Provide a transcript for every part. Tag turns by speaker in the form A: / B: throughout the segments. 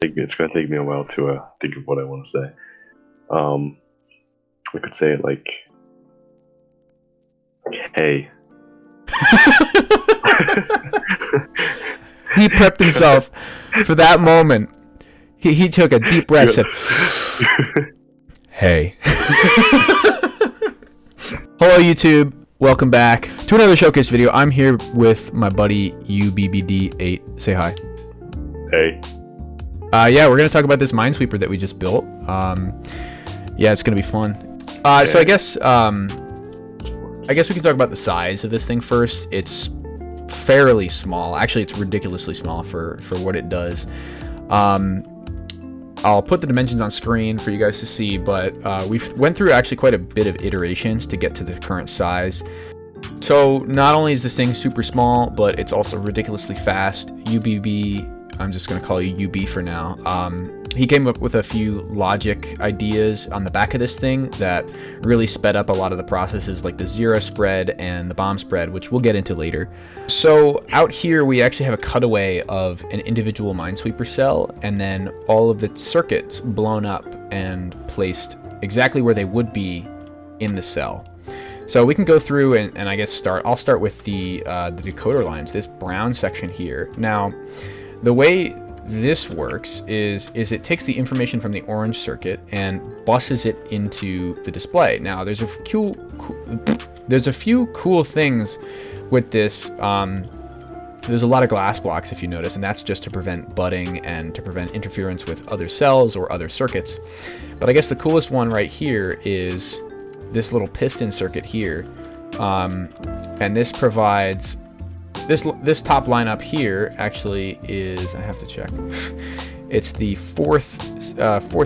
A: It's gonna take me a while to think of what I want to say. I could say it like, "Hey."
B: He prepped himself for that moment. He took a deep breath, said, "Hey." Hello, YouTube. Welcome back to another showcase video. I'm here with my buddy ubbd8. Say hi.
A: Hey.
B: Yeah, we're gonna talk about this Minesweeper that we just built. Yeah, it's gonna be fun. So I guess we can talk about the size of this thing first. It's fairly small. Actually, it's ridiculously small for what it does. I'll put the dimensions on screen for you guys to see, but we've went through actually quite a bit of iterations to get to the current size. So not only is this thing super small, but it's also ridiculously fast. UBB, I'm just going to call you UB for now. He came up with a few logic ideas on the back of this thing that really sped up a lot of the processes, like the zero spread and the bomb spread, which we'll get into later. So out here, we actually have a cutaway of an individual Minesweeper cell, and then all of the circuits blown up and placed exactly where they would be in the cell. So we can go through and I guess I'll start with the decoder lines, this brown section here. Now, the way this works is it takes the information from the orange circuit and buses it into the display. Now, there's a few cool things with this. There's a lot of glass blocks, if you notice, and that's just to prevent butting and to prevent interference with other cells or other circuits. But I guess the coolest one right here is this little piston circuit here, and this provides. This top line up here actually is, I have to check, it's the fourth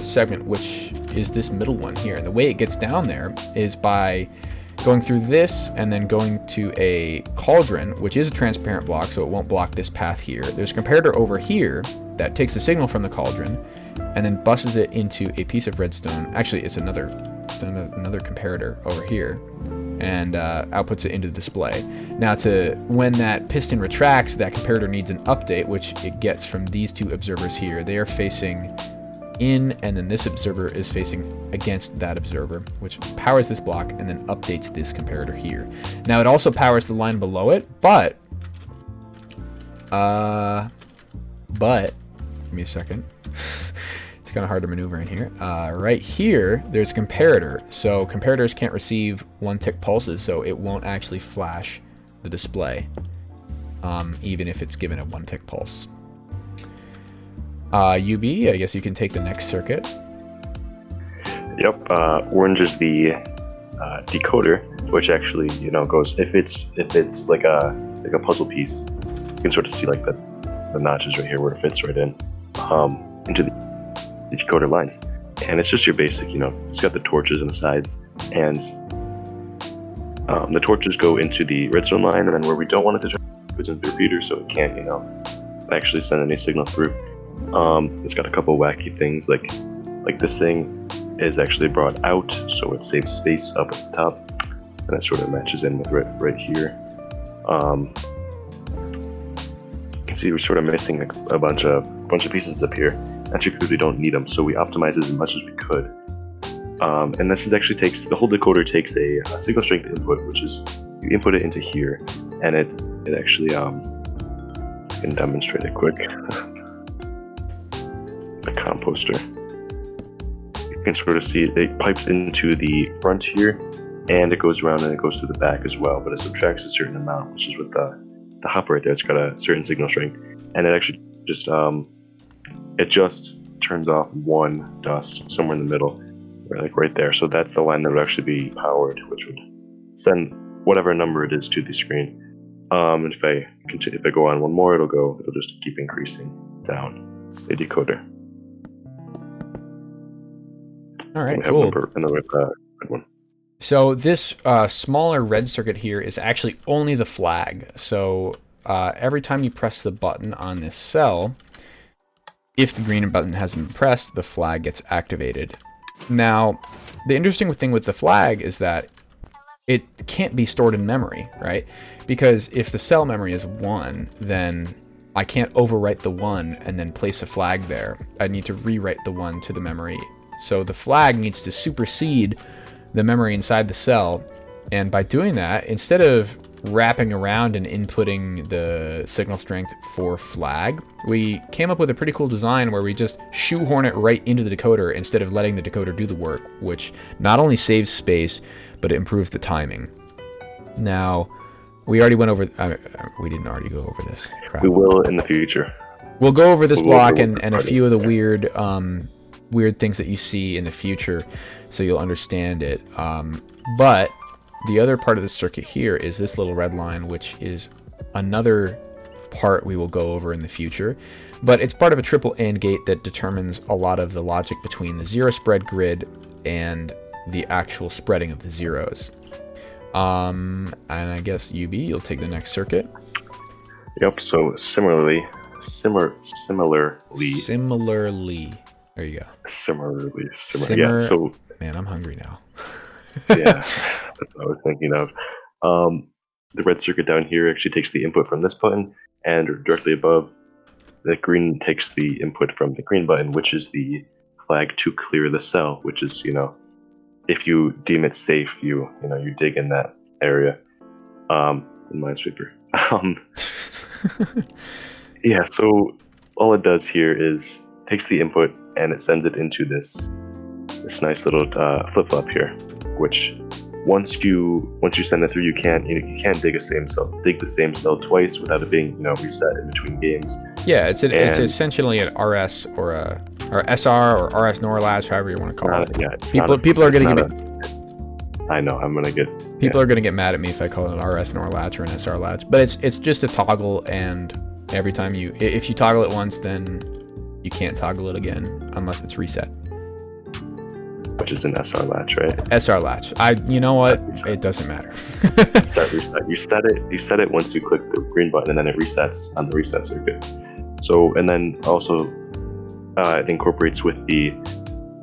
B: segment, which is this middle one here. And the way it gets down there is by going through this and then going to a cauldron, which is a transparent block, so it won't block this path here. There's a comparator over here that takes the signal from the cauldron and then buses it into a piece of redstone. Actually, it's another comparator over here, and outputs it into the display. Now, when that piston retracts, that comparator needs an update, which it gets from these two observers here. They are facing in, and then this observer is facing against that observer, which powers this block and then updates this comparator here. Now, it also powers the line below it, but give me a second. It's kind of hard to maneuver in here. Right here, there's a comparator. So comparators can't receive 1-tick pulses, so it won't actually flash the display, even if it's given a 1-tick pulse. UB, I guess you can take the next circuit.
A: Yep. Orange is the decoder, which actually, goes if it's like a puzzle piece. You can sort of see like the notches right here where it fits right in into the decoder lines. And it's just your basic, it's got the torches on the sides, and the torches go into the redstone line, and then where we don't want it to goes into the repeater, so it can't, actually send any signal through. It's got a couple wacky things, like this thing is actually brought out, so it saves space up at the top, and it sort of matches in with right here. You can see we're sort of missing a bunch of pieces up here. That's because we don't need them, so we optimize it as much as we could. And this actually the whole decoder takes a signal strength input, which is you input it into here, and it actually I can demonstrate it quick. A composter. You can sort of see it pipes into the front here, and it goes around and it goes to the back as well, but it subtracts a certain amount, which is with the hopper right there. It's got a certain signal strength, and it actually just turns off one dust somewhere in the middle, like right there. So that's the line that would actually be powered, which would send whatever number it is to the screen. And if I go on one more, it'll just keep increasing down the decoder.
B: All right, cool.
A: Another red one.
B: So this smaller red circuit here is actually only the flag. So every time you press the button on this cell, if the green button hasn't been pressed, the flag gets activated. Now, the interesting thing with the flag is that it can't be stored in memory, right? Because if the cell memory is 1, then I can't overwrite the 1 and then place a flag there. I need to rewrite the 1 to the memory. So the flag needs to supersede the memory inside the cell. And by doing that, instead of wrapping around and inputting the signal strength for flag, we came up with a pretty cool design where we just shoehorn it right into the decoder instead of letting the decoder do the work, which not only saves space, but it improves the timing. Now, we already went over... we didn't already go over this. Crap.
A: We will in the future.
B: We'll go over this block and a few of the weird weird things that you see in the future, so you'll understand it. But the other part of the circuit here is this little red line, which is another part we will go over in the future. But it's part of a triple AND gate that determines a lot of the logic between the zero spread grid and the actual spreading of the zeros. And I guess UB, you'll take the next circuit.
A: Yep. So similarly.
B: There you go.
A: Similarly. Yeah. So
B: man, I'm hungry now.
A: yeah, that's what I was thinking of. The red circuit down here actually takes the input from this button, and directly above, the green takes the input from the green button, which is the flag to clear the cell. Which is, if you deem it safe, you dig in that area. In Minesweeper. Yeah. So all it does here is takes the input and it sends it into this nice little flip-flop here, which once you send it through, you can't dig the same cell twice without it being reset in between games.
B: Yeah, it's essentially an RS or SR or RS NOR latch, however you want to call it.
A: Yeah,
B: people are going to get
A: I know I'm gonna get
B: people are going to get mad at me if I call it an RS NOR latch or an SR latch, but it's just a toggle, and every time if you toggle it once, then you can't toggle it again unless it's reset.
A: Which is an SR latch, right?
B: SR latch. You know what? It doesn't matter.
A: Start reset. You set it once you click the green button, and then it resets on the reset circuit. So, and then also it incorporates with the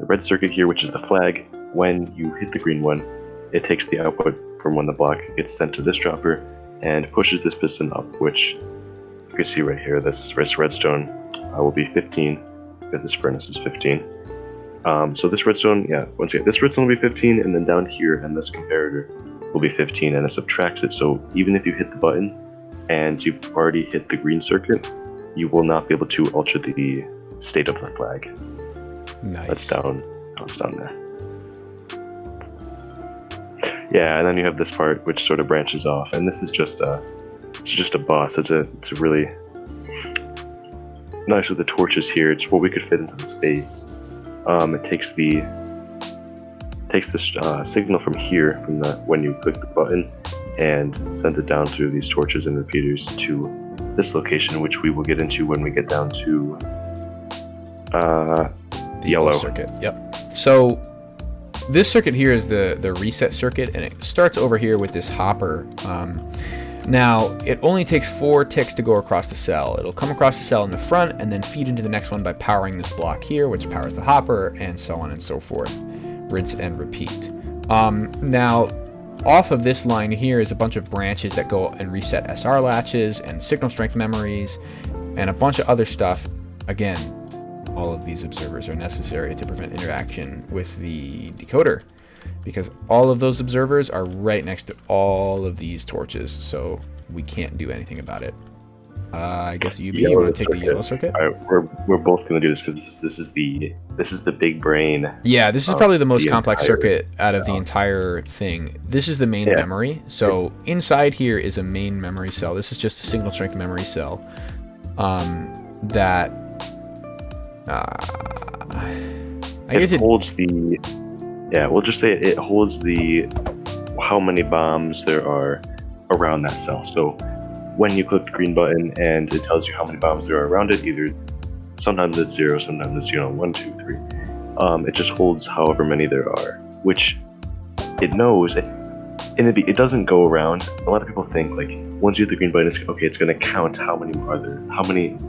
A: red circuit here, which is the flag. When you hit the green one, it takes the output from when the block gets sent to this dropper and pushes this piston up, which you can see right here. This redstone will be 15 because this furnace is 15. So this redstone, once again, this redstone will be 15, and then down here, and this comparator will be 15, and it subtracts it. So even if you hit the button and you've already hit the green circuit, you will not be able to alter the state of the flag.
B: Nice.
A: That's down there. Yeah, and then you have this part which sort of branches off, and this is just a bus. It's a really nice with the torches here. It's what we could fit into the space. It takes the signal from here, when you click the button, and sends it down through these torches and repeaters to this location, which we will get into when we get down to
B: the
A: yellow
B: circuit. Yep. So this circuit here is the reset circuit, and it starts over here with this hopper. Now, it only takes 4 ticks to go across the cell. It'll come across the cell in the front and then feed into the next one by powering this block here, which powers the hopper, and so on and so forth. Rinse and repeat. Now, off of this line here is a bunch of branches that go and reset SR latches and signal strength memories and a bunch of other stuff. Again, all of these observers are necessary to prevent interaction with the decoder, because all of those observers are right next to all of these torches, so we can't do anything about it. I guess UB, you want to take the yellow circuit?
A: All right, we're both going to do this because this is the big brain.
B: Yeah, this is probably the most complex circuit out of the entire thing. This is the main memory. So inside here is a main memory cell. This is just a signal strength memory cell that I guess it
A: holds the. Yeah, we'll just say it holds how many bombs there are around that cell. So when you click the green button and it tells you how many bombs there are around it, either sometimes it's 0, sometimes it's 1, 2, 3. It just holds however many there are, which it knows. It doesn't go around. A lot of people think like once you hit the green button, it's going to count how many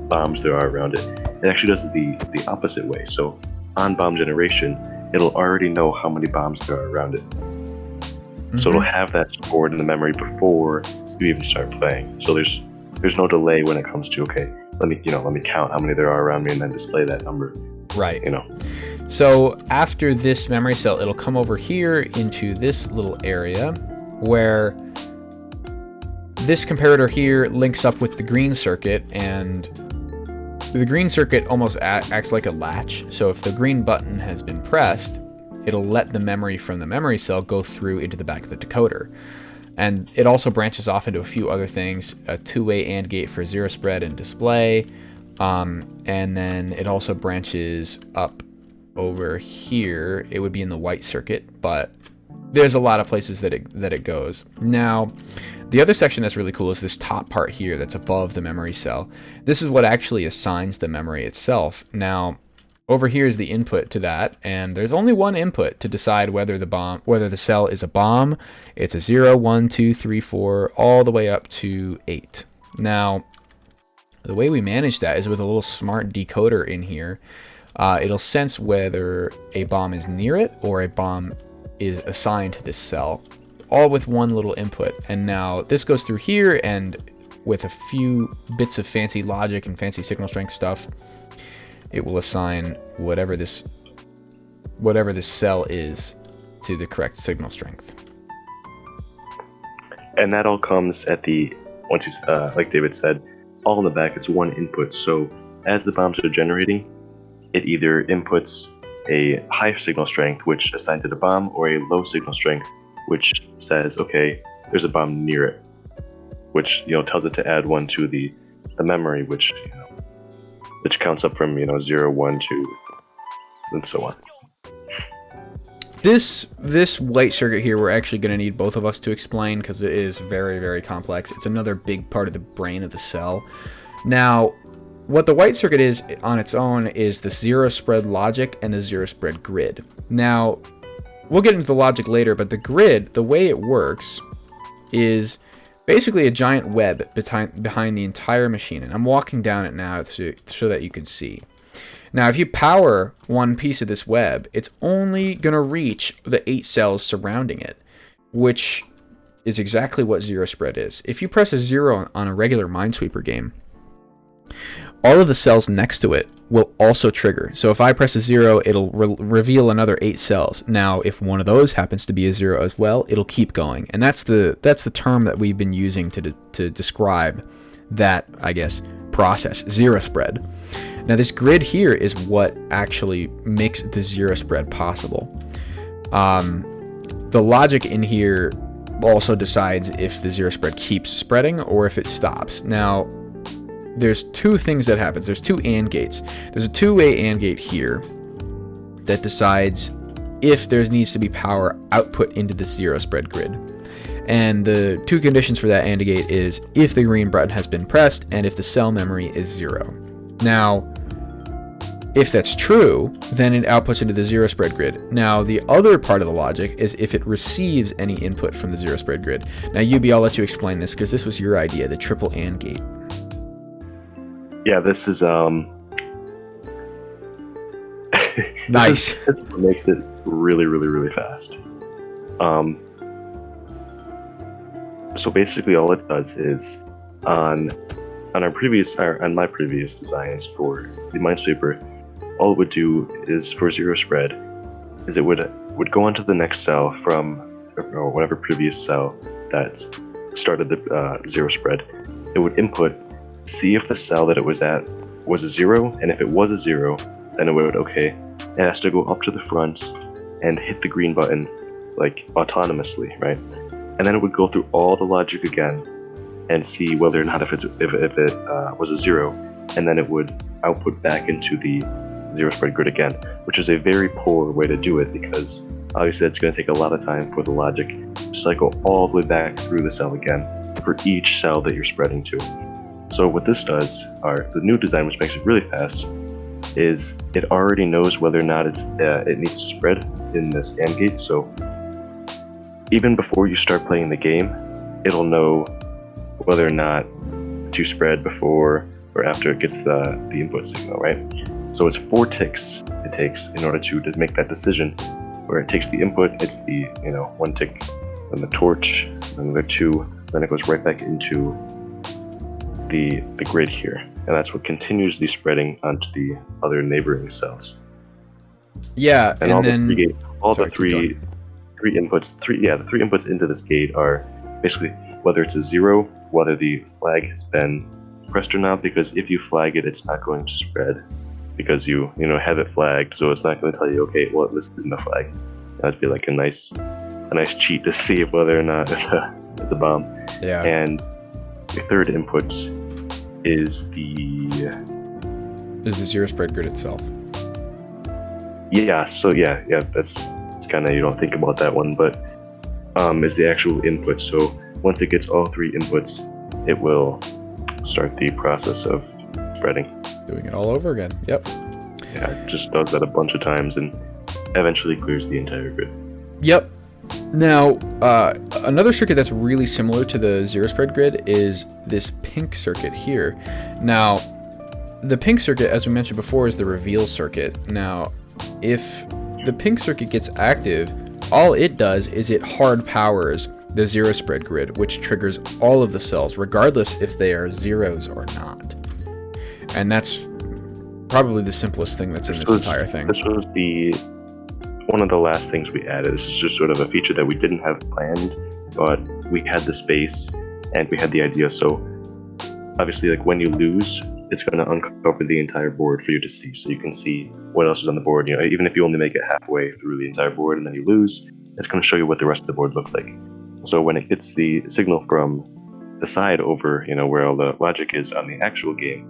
A: bombs there are around it. It actually does it the opposite way. So on bomb generation, it'll already know how many bombs there are around it. Mm-hmm. So it'll have that stored in the memory before you even start playing. So there's no delay when it comes to, okay, let me count how many there are around me and then display that number.
B: Right.
A: You know.
B: So after this memory cell, it'll come over here into this little area where this comparator here links up with the green circuit, and the green circuit almost acts like a latch. So if the green button has been pressed, it'll let the memory from the memory cell go through into the back of the decoder. And it also branches off into a few other things, a two-way AND gate for zero spread and display. And then it also branches up over here. It would be in the white circuit, but there's a lot of places that it goes. Now, the other section that's really cool is this top part here that's above the memory cell. This is what actually assigns the memory itself. Now, over here is the input to that, and there's only one input to decide whether the cell is a bomb. It's a 0, 1, 2, 3, 4, all the way up to 8. Now, the way we manage that is with a little smart decoder in here. It'll sense whether a bomb is near it or a bomb is assigned to this cell, all with one little input. And now this goes through here, and with a few bits of fancy logic and fancy signal strength stuff, it will assign whatever this cell is to the correct signal strength.
A: And that all comes at once you, like David said, all in the back. It's one input. So as the bombs are generating, it either inputs a high signal strength, which assigns it a bomb, or a low signal strength, which says, okay, there's a bomb near it, which tells it to add one to the memory, which counts up from 0, 1, 2, and so on.
B: This white circuit here, we're actually going to need both of us to explain because it is very, very complex. It's another big part of the brain of the cell. Now, what the white circuit is on its own is the zero spread logic and the zero spread grid. Now, we'll get into the logic later, but the grid, the way it works, is basically a giant web behind the entire machine. And I'm walking down it now so that you can see. Now, if you power one piece of this web, it's only going to reach the 8 cells surrounding it, which is exactly what zero spread is. If you press a 0 on a regular Minesweeper game, all of the cells next to it will also trigger. So if I press a 0, it'll reveal another 8 cells. Now, if one of those happens to be a 0 as well, it'll keep going. And that's the term that we've been using to describe that, I guess, process, zero spread. Now, this grid here is what actually makes the zero spread possible. The logic in here also decides if the zero spread keeps spreading or if it stops. Now, there's two things that happens. There's two AND gates. There's a two-way AND gate here that decides if there needs to be power output into the zero spread grid. And the two conditions for that AND gate is if the green button has been pressed and if the cell memory is 0. Now, if that's true, then it outputs into the zero spread grid. Now, the other part of the logic is if it receives any input from the zero spread grid. Now, I'll let you explain this because this was your idea, the triple AND gate.
A: Yeah, this is
B: nice.
A: This is what makes it really, really, really fast. So basically, all it does is on my previous designs for the Minesweeper, all it would do is for zero spread, is it would go onto the next cell from whatever previous cell that started the zero spread. It would input, see if the cell that it was at was a 0, and if it was a 0, then it would, okay, it has to go up to the front and hit the green button, like, autonomously, right? And then it would go through all the logic again and see whether or not if it was a 0, and then it would output back into the zero spread grid again, which is a very poor way to do it because obviously it's going to take a lot of time for the logic to cycle all the way back through the cell again for each cell that you're spreading to. So what this does, the new design, which makes it really fast, is it already knows whether or not it needs to spread in this AND gate. So even before you start playing the game, it'll know whether or not to spread before or after it gets the input signal, right? So it's 4 ticks it takes in order to make that decision, where it takes the input, it's the 1 tick, then the torch, then another 2, then it goes right back into the grid here. and that's what continues the spreading onto the other neighboring cells.
B: Yeah,
A: And all the three gate, all
B: sorry,
A: the three inputs into this gate are basically whether it's a 0, whether the flag has been pressed or not, because if you flag it, it's not going to spread because you have it flagged, so it's not going to tell you, okay, well, this isn't a flag. That'd be like a nice cheat to see whether or not it's a bomb.
B: Yeah.
A: And the third input is the
B: zero spread grid itself.
A: Yeah, so yeah, it's kind of, you don't think about that one, but is the actual input. So once it gets all three inputs, it will start the process of spreading.
B: Doing it all over again. Yep.
A: Yeah, it just does that a bunch of times and eventually clears the entire grid.
B: Yep. Now, another circuit that's really similar to the zero spread grid is this pink circuit here. Now, the pink circuit, as we mentioned before, is the reveal circuit. Now, if the pink circuit gets active, all it does is it hard powers the zero spread grid, which triggers all of the cells, regardless if they are zeros or not. And that's probably the simplest thing that's in this entire thing.
A: This was one of the last things we added. This is just sort of a feature that we didn't have planned, but we had the space and we had the idea. So obviously, like, when you lose, it's going to uncover the entire board for you to see. So you can see what else is on the board. Even if you only make it halfway through the entire board and then you lose, it's going to show you what the rest of the board looked like. So when it gets the signal from the side over, where all the logic is on the actual game,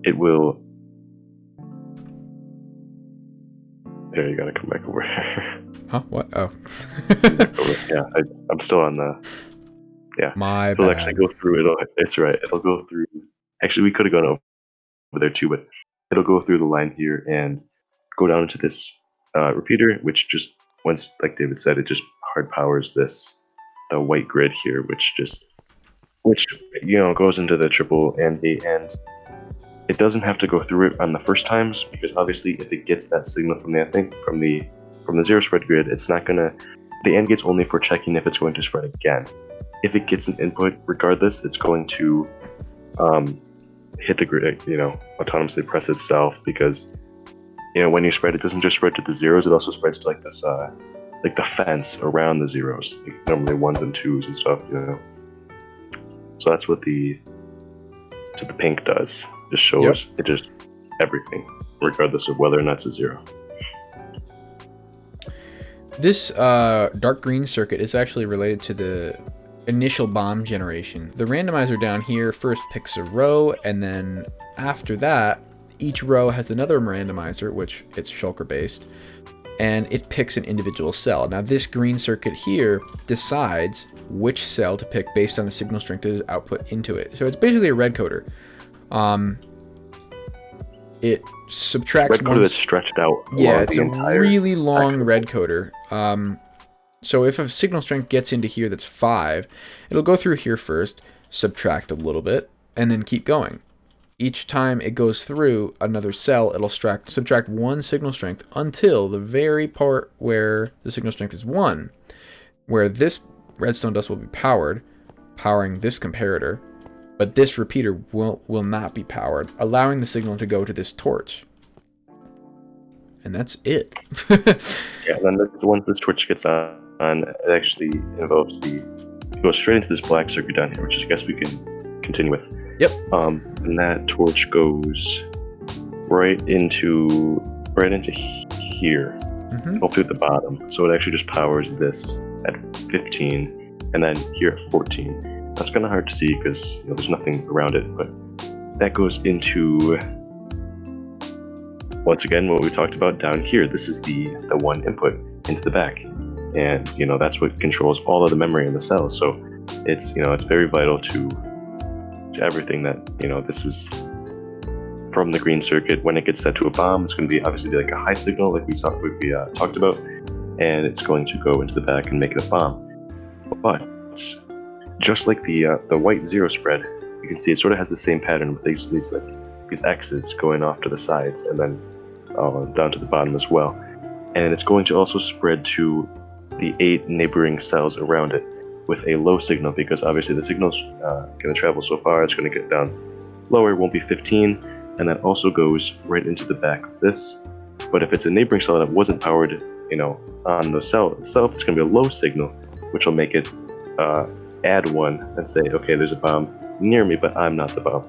A: it will. There, you gotta come back over.
B: Huh? What? Oh.
A: Yeah, I'm still on the. Yeah.
B: My
A: It'll
B: bad.
A: actually go through. It's right. It'll go through. Actually, we could have gone over there too, but it'll go through the line here and go down into this repeater, which just, once, like David said, it just hard powers the white grid here, which goes into the triple and the end. It doesn't have to go through it on the first times, because obviously if it gets that signal from the zero spread grid, it's not gonna. The AND gate's only for checking if it's going to spread again. If it gets an input, regardless, it's going to hit the grid, autonomously press itself, because when you spread, it doesn't just spread to the zeros, it also spreads to like this like the fence around the zeros, like normally ones and twos and stuff, So that's what the pink does. Just shows it just everything, regardless of whether or not it's a zero.
B: This dark green circuit is actually related to the initial bomb generation. The randomizer down here first picks a row, and then after that, each row has another randomizer, which it's shulker based, and it picks an individual cell. Now this green circuit here decides which cell to pick based on the signal strength that is output into it. So it's basically a red coder. It subtracts
A: red coder that's stretched out.
B: Yeah, it's a really long red coder. So if a signal strength gets into here that's 5, it'll go through here first, subtract a little bit, and then keep going. Each time it goes through another cell, it'll subtract 1 signal strength until the very part where the signal strength is 1, where this redstone dust will be powering this comparator, but this repeater will not be powered, allowing the signal to go to this torch. And that's it.
A: Yeah, and then once this torch gets on, it actually involves it goes straight into this black circuit down here, which I guess we can continue with.
B: Yep.
A: And that torch goes right into here, all through the bottom. So it actually just powers this at 15, and then here at 14. That's kind of hard to see because there's nothing around it, but that goes into, once again, what we talked about down here. This is the one input into the back, and that's what controls all of the memory in the cells. So it's it's very vital to everything that this is from the green circuit. When it gets set to a bomb, it's going to be obviously like a high signal, like we talked about, and it's going to go into the back and make it a bomb. But just like the white zero spread, you can see it sort of has the same pattern with these X's going off to the sides and then down to the bottom as well. And it's going to also spread to the 8 neighboring cells around it with a low signal, because obviously the signal's going to travel so far, it's going to get down lower won't be 15, and that also goes right into the back of this. But if it's a neighboring cell that wasn't powered, on the cell itself, it's going to be a low signal, which will make it add 1 and say, okay, there's a bomb near me, but I'm not the bomb.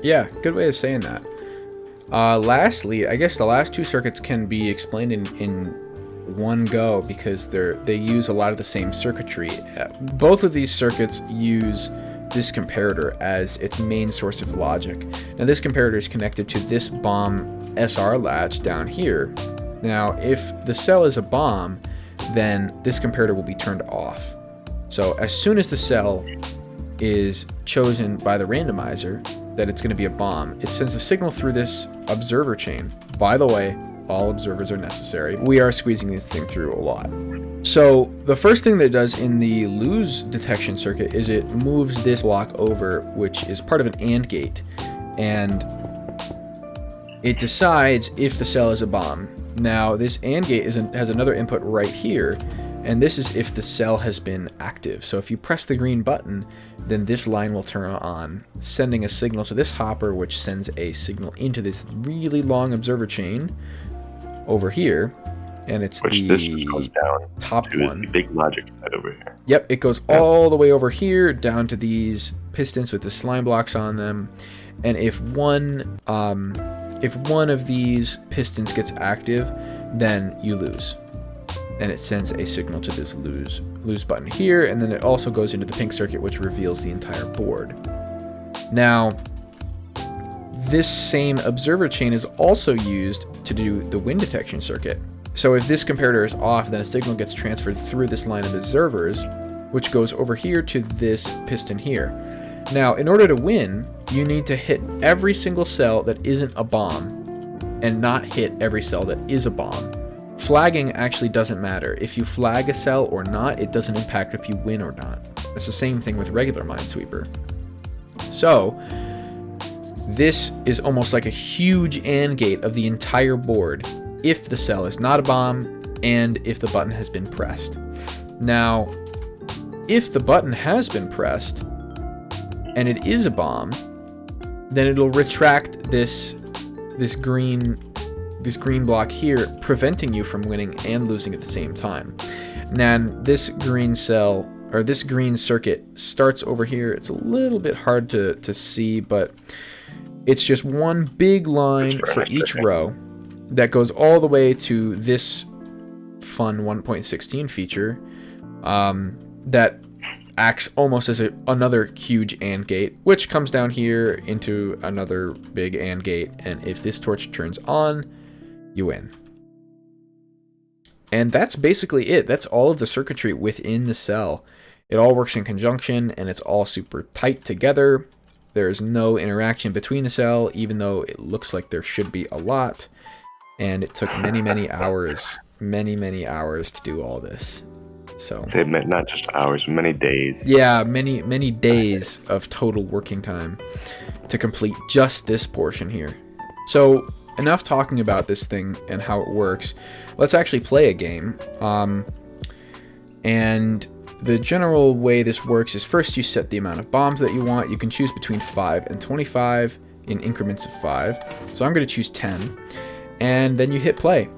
B: Yeah, good way of saying that. Lastly, I guess the last 2 circuits can be explained in one go because they use a lot of the same circuitry. Both of these circuits use this comparator as its main source of logic. Now this comparator is connected to this bomb SR latch down here. Now if the cell is a bomb, then this comparator will be turned off. So as soon as the cell is chosen by the randomizer that it's going to be a bomb, it sends a signal through this observer chain. By the way, all observers are necessary. We are squeezing this thing through a lot. So the first thing that it does in the lose detection circuit is it moves this block over, which is part of an AND gate, and it decides if the cell is a bomb. Now this AND gate has another input right here, and this is if the cell has been active. So if you press the green button, then this line will turn on, sending a signal to this hopper, which sends a signal into this really long observer chain over here, and it's
A: this goes down
B: top
A: to
B: one.
A: The big logic side over here.
B: Yep, it goes all the way over here down to these pistons with the slime blocks on them, and if one of these pistons gets active, then you lose. And it sends a signal to this lose button here, and then it also goes into the pink circuit, which reveals the entire board. Now, this same observer chain is also used to do the wind detection circuit. So if this comparator is off, then a signal gets transferred through this line of observers, which goes over here to this piston here. Now, in order to win, you need to hit every single cell that isn't a bomb, and not hit every cell that is a bomb. Flagging actually doesn't matter. If you flag a cell or not, it doesn't impact if you win or not. It's the same thing with regular Minesweeper. So, this is almost like a huge AND gate of the entire board if the cell is not a bomb and if the button has been pressed. Now, if the button has been pressed and it is a bomb, then it'll retract this green block here, preventing you from winning and losing at the same time. Now, this green cell, or this green circuit, starts over here. It's a little bit hard to see, but it's just one big line for each row that goes all the way to this fun 1.16 feature that acts almost as another huge AND gate, which comes down here into another big AND gate, and if this torch turns on, you win. And that's basically it. That's all of the circuitry within the cell. It all works in conjunction, and it's all super tight together. There's no interaction between the cell, even though it looks like there should be a lot. And it took many hours to do all this. So
A: I'd say not just hours, many days.
B: Yeah, many days of total working time to complete just this portion here. So enough talking about this thing and how it works. Let's actually play a game. And the general way this works is first you set the amount of bombs that you want. You can choose between 5 and 25 in increments of 5. So I'm going to choose 10. And then you hit play.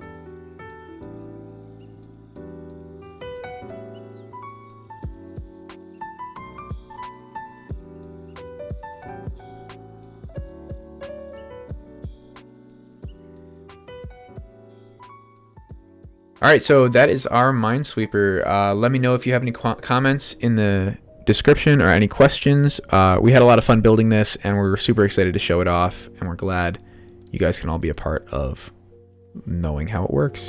B: All right, so that is our Minesweeper. Let me know if you have any comments in the description or any questions. We had a lot of fun building this, and we're super excited to show it off, and we're glad you guys can all be a part of knowing how it works.